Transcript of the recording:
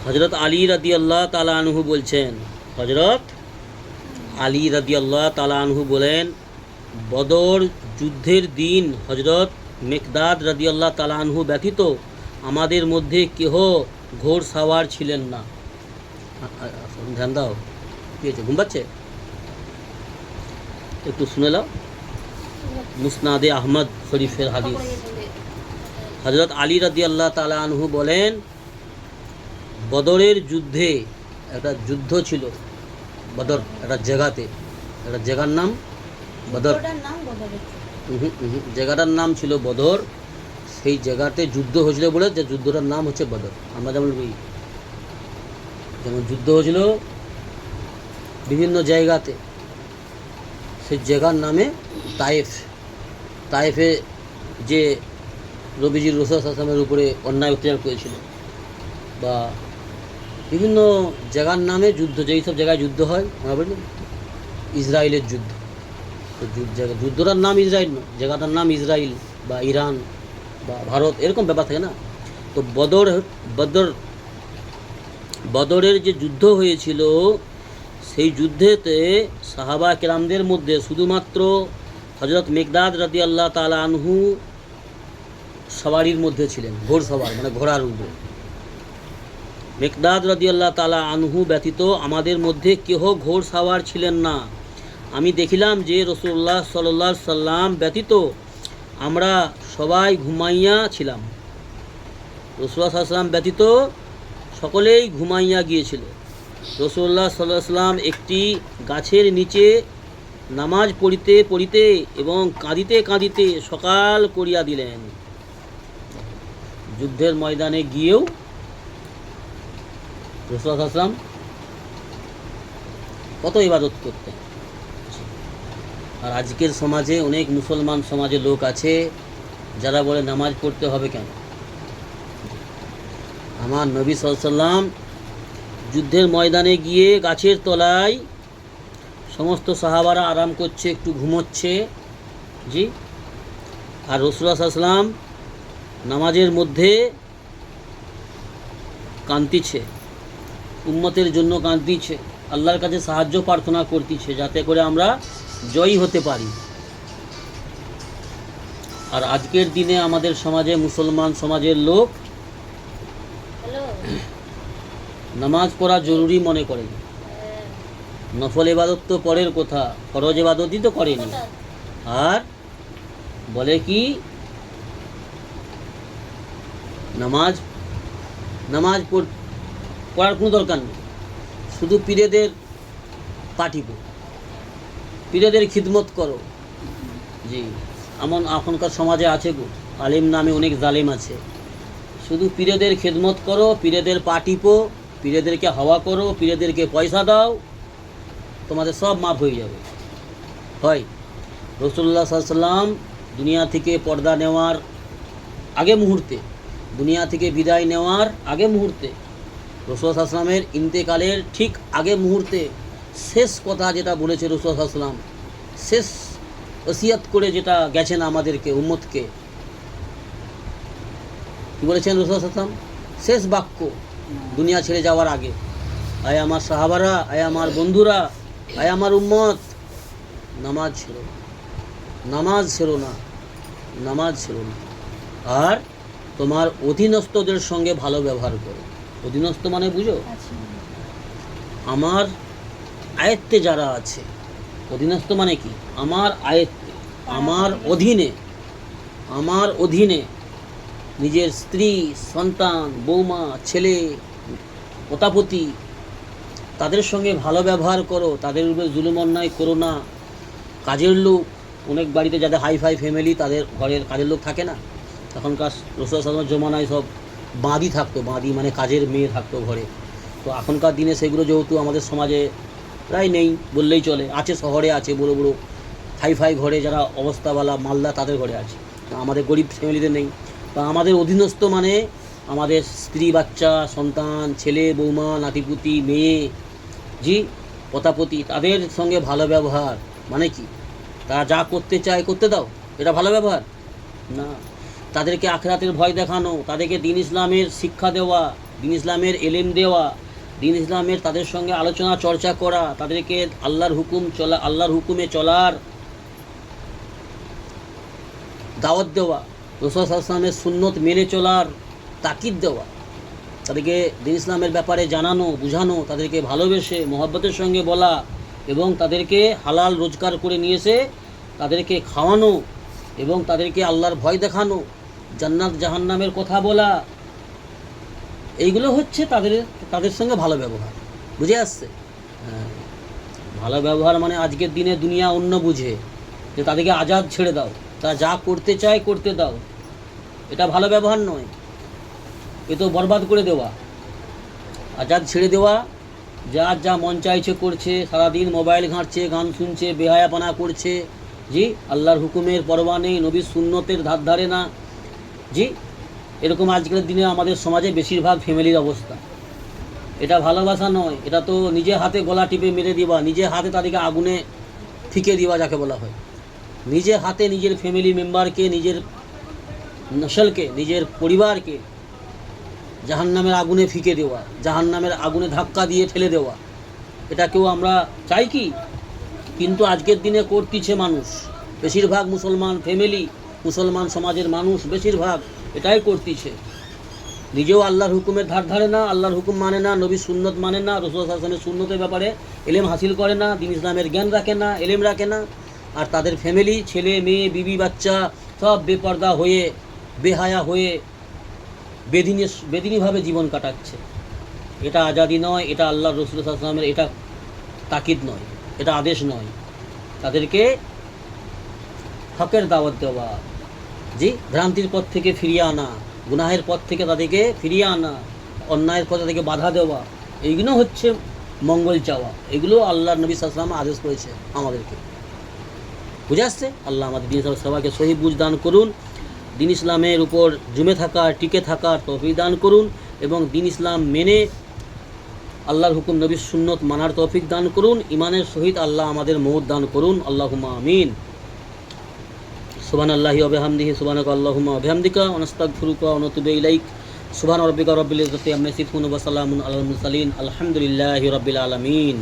হজরত আলী রাদিয়াল্লাহু তাআলা আনহু বলছেন, হজরত আলী রাদিয়াল্লাহু তাআলা আনহু বলেন, বদর যুদ্ধের দিন হজরত মেকদাদ রাদিয়াল্লাহু তাআলা আনহু ব্যতীত আমাদের মধ্যে কেহ ঘোড় সাওয়ার ছিলেন না। ধ্যান দাও, কি হয়েছে, ঘুম পাচ্ছে? একটু শুনে নাও, মুসনাদে আহমদ শরীফের হাদিস। হজরত আলী রাদিয়াল্লাহু তাআলা আনহু বলেন, বদরের যুদ্ধে একটা যুদ্ধ ছিল, বদর একটা জায়গাতে, একটা জায়গার নাম বদর, জায়গাটার নাম ছিল বদর। সেই জায়গাতে যুদ্ধ হয়েছিল বলে যে যুদ্ধটার নাম হচ্ছে বদর। আমরা যেমন যুদ্ধ হয়েছিল বিভিন্ন জায়গাতে, সেই জায়গার নামে তায়েফ। তায়েফে যে নবীজির রাসূল সাল্লাল্লাহু আলাইহি ওয়াসাল্লামের উপরে অন্যায় অত্যাচার করেছিল, বা বিভিন্ন জায়গার নামে যুদ্ধ, যেই সব জায়গায় যুদ্ধ হয়, আমরা বলি ইসরায়েলের যুদ্ধ। তো যুদ্ধটার নাম ইসরায়েল নয়, জায়গাটার নাম ইসরায়েল বা ইরান বা ভারত, এরকম ব্যাপার থাকে না। তো বদরের যে যুদ্ধ হয়েছিল, সেই যুদ্ধেতে সাহাবা কেরামদের মধ্যে শুধুমাত্র হজরত মেকদাদ রাদিয়াল্লাহু তাআলা আনহু সওয়ারির মধ্যে ছিলেন, ঘোড় সওয়ার মানে ঘোড়ার উপরে। মেকদাদ রাদিয়াল্লাহু তাআলা আনহু ব্যতীত আমাদের মধ্যে কেহ ঘোড় সাওয়ার ছিলেন না। আমি দেখিলাম যে রাসূলুল্লাহ সাল্লাল্লাহু আলাইহি সাল্লাম ব্যতীত আমরা সবাই ঘুমাইয়া ছিলাম। রাসূলুল্লাহ সাল্লাল্লাহু আলাইহি সাল্লাম ব্যতীত সকলেই ঘুমাইয়া গিয়েছিল। রাসূলুল্লাহ সাল্লাল্লাহু আলাইহি সাল্লাম একটি গাছের নিচে নামাজ পড়িতে পড়িতে এবং কাঁদিতে কাঁদিতে সকাল করিয়া দিলেন। যুদ্ধের ময়দানে গিয়েও রাসূলুল্লাহ সাল্লাল্লাহু আলাইহি সাল্লাম কত ইবাদত করতেন। আর আজকের সমাজে অনেক মুসলমান সমাজে লোক আছে যারা বলে নামাজ পড়তে হবে কেন। আমার নবী সাল্লাল্লাহু আলাইহি সাল্লাম যুদ্ধের ময়দানে গিয়ে গাছের তলায় সমস্ত সাহাবারা আরাম করছে, একটু ঘুমোচ্ছে, জি। আর রাসূলুল্লাহ সাল্লাল্লাহু আলাইহি সাল্লাম নামাজের মধ্যে কাঁদতিছে, উম্মতের জন্য কাঁদতিছে, আল্লাহর কাছে সাহায্য প্রার্থনা করতেছে যাতে করে আমরা জয়ী হতে পারি। আর আজকের দিনে আমাদের সমাজে, মুসলমান সমাজের লোক নামাজ পড়া জরুরি মনে করে। নফল ইবাদত তো পরের কথা, ফরজ ইবাদতই তো করেনি। আর বলে কি নামাজ পড়ার কোনো দরকার নেই, শুধু পীরেদের পাঠিব, পীরেদের খিদমত করো। জি, এমন এখনকার সমাজে আছে গো, আলিম নামে অনেক জালিম আছে। শুধু পীরেদের খিদমত করো, পীরেদের পাঠিপো, পীরেদেরকে হাওয়া করো, পীরেদেরকে পয়সা দাও, তোমাদের সব মাফ হয়ে যাবে। হয় রাসূলুল্লাহ সাল্লাল্লাহু আলাইহি সাল্লাম দুনিয়া থেকে পর্দা নেওয়ার আগে মুহূর্তে, দুনিয়া থেকে বিদায় নেওয়ার আগে মুহূর্তে, রাসূলুল্লাহ সাল্লাল্লাহু আলাইহি সাল্লামের ইন্তেকালের ঠিক আগে মুহূর্তে শেষ কথা যেটা বলেছে রাসূলুল্লাহ সাল্লাল্লাহু আলাইহি সাল্লাম, শেষ ওসিয়ত করে যেটা গেছেন আমাদেরকে, উম্মতকে, কি বলেছেন রাসূলুল্লাহ সাল্লাল্লাহু আলাইহি সাল্লাম? শেষ বাক্য দুনিয়া ছেড়ে যাওয়ার আগে, আয় আমার সাহাবারা, আয় আমার বন্ধুরা, আয় আমার উম্মত, নামাজ ছেড়ো না, নামাজ ছেড়ো না, নামাজ ছেড়ো না। আর তোমার অধীনস্থদের সঙ্গে ভালো ব্যবহার করো। অধীনস্থ মানে বুঝো, আমার আয়ত্তে যারা আছে। অধীনস্থ মানে কি? আমার আয়ত্তে, আমার অধীনে, আমার অধীনে নিজের স্ত্রী, সন্তান, বৌমা, ছেলে, পোতাপতি, তাদের সঙ্গে ভালো ব্যবহার করো, তাদের উপরে জুলুম অন্যায় করো না। কাজের লোক, অনেক বাড়িতে যাদের হাইফাই ফ্যামিলি, তাদের ঘরের কাজের লোক থাকে না, তখনকার রাসূলুল্লাহ সাল্লাল্লাহু আলাইহি ওয়াসাল্লামের জমানায় সব বাঁধি থাকতো, বাঁধি মানে কাজের মেয়ে থাকতো ঘরে। তো এখনকার দিনে সেগুলো যেহেতু আমাদের সমাজে প্রায় নেই বললেই চলে, আছে শহরে আছে, বড়ো বড়ো হাইফাই ঘরে যারা অবস্থাওয়ালা মালদা তাদের ঘরে আছে, আমাদের গরিব ফ্যামিলিতে নেই। তা আমাদের অধীনস্থ মানে আমাদের স্ত্রী, বাচ্চা, সন্তান, ছেলে, বৌমা, নাতিপুতি, মেয়ে, জি, পোতাপতি, তাদের সঙ্গে ভালো ব্যবহার মানে কি? তারা যা করতে চায় করতে দাও, এটা ভালো ব্যবহার না। তাদেরকে আখিরাতের ভয় দেখানো, তাদেরকে দ্বীন ইসলামের শিক্ষা দেওয়া, দিন ইসলামের এলেম দেওয়া, দিন ইসলামের তাদের সঙ্গে আলোচনা চর্চা করা, তাদেরকে আল্লাহর হুকুমে চলার দাওয়াত দেওয়া, রাসূল সাল্লাল্লাহু আলাইহি ওয়াসাল্লামের সুন্নত মেনে চলার তাকিদ দেওয়া, তাদেরকে দিন ইসলামের ব্যাপারে জানানো, বুঝানো, তাদেরকে ভালোবেসে মহব্বতের সঙ্গে বলা এবং তাদেরকে হালাল রোজগার করে নিয়ে এসে তাদেরকে খাওয়ানো এবং তাদেরকে আল্লাহর ভয় দেখানো, জান্নাত জাহান্নামের কথা বলা, এইগুলো হচ্ছে তাদের সঙ্গে ভালো ব্যবহার। বুঝে আসছে? হ্যাঁ, ভালো ব্যবহার মানে আজকের দিনে দুনিয়া অন্য বুঝে যে তাদেরকে আজাদ ছেড়ে দাও, তা যা করতে চায় করতে দাও, এটা ভালো ব্যবহার নয়, এ তো বরবাদ করে দেওয়া। আজাদ ছেড়ে দেওয়া, যার যা মন চাইছে করছে, সারাদিন মোবাইল ঘাঁটছে, গান শুনছে, বেহায়াপনা করছে, জি, আল্লাহর হুকুমের পরোয়া নেই, নবীর সুন্নতের ধার ধারে না, জি, এরকম আজকের দিনে আমাদের সমাজে বেশিরভাগ ফ্যামিলির অবস্থা। এটা ভালোবাসা নয়, এটা তো নিজে হাতে গলা টিপে মেরে দেওয়া, নিজে হাতে তাদেরকে আগুনে ফিকে দেওয়া যাকে বলা হয়। নিজে হাতে নিজের ফ্যামিলি মেম্বারকে, নিজের নসলকে, নিজের পরিবারকে জাহান্নামের আগুনে ফিকে দেওয়া, জাহান্নামের আগুনে ধাক্কা দিয়ে ঠেলে দেওয়া, এটা কেউ আমরা চাই কি? কিন্তু আজকের দিনে করতেছে মানুষ, বেশিরভাগ মুসলমান ফ্যামিলি, মুসলমান সমাজের মানুষ বেশিরভাগ এটাই করতেছে। নিজেও আল্লাহর হুকুমের ধার ধারে না, আল্লাহর হুকুম মানে না, নবীর সুন্নত মানে না, রাসূল সাল্লাল্লাহু আলাইহি ওয়াসাল্লামের সুন্নতের ব্যাপারে এলেম হাসিল করে না, দিন ইসলামের জ্ঞান রাখে না, এলেম রাখে না, আর তাদের ফ্যামিলি, ছেলে মেয়ে, বিবি বাচ্চা সব বেপর্দা হয়ে, বেহায়া হয়ে বেদিনীভাবে জীবন কাটাচ্ছে। এটা আজাদি নয়, এটা আল্লাহ রাসূল সাল্লাল্লাহু আলাইহি ওয়াসাল্লামের এটা তাকিদ নয়, এটা আদেশ নয়। তাদেরকে হকের দাওয়াত দেওয়া, জি, ভ্রান্তির পথ থেকে ফিরিয়ে আনা, গুনাহের পথ থেকে তাদেরকে ফিরিয়ে আনা, অন্যায়ের পথে তাদেরকে বাধা দেওয়া, এইগুলো হচ্ছে মঙ্গল চাওয়া। এগুলো আল্লাহ নবী সাল্লাল্লাহু আলাইহি ওয়াসাল্লাম আদেশ করেছে আমাদেরকে। বুঝে আসছে? আল্লাহ আমাদের দিন ইসলামের সবাইকে সহি বুঝ দান করুন, দিন ইসলামের উপর জমে থাকার, টিকে থাকার তৌফিক দান করুন এবং দিন ইসলাম মেনে আল্লাহর হুকুম নবীর সুন্নত মানার তৌফিক দান করুন। ইমানের সহিত আল্লাহ আমাদের মওত দান করুন। আল্লাহুম্মা আমিন। সুবহানাল্লাহি ওয়া বিহামদিহি, সুবহানাকা আল্লাহুম্মা ওয়া বিহামদিকা, ওয়া নাস্তাগফিরুকা ওয়া নাতুবু ইলাইক। সুবহান রাব্বিকা রাব্বিল ইজ্জাতি আম্মা ইয়াসিফুন ওয়া সালামুন আলাল মুরসালিন, আলহামদুলিল্লাহি রাব্বিল আলামিন।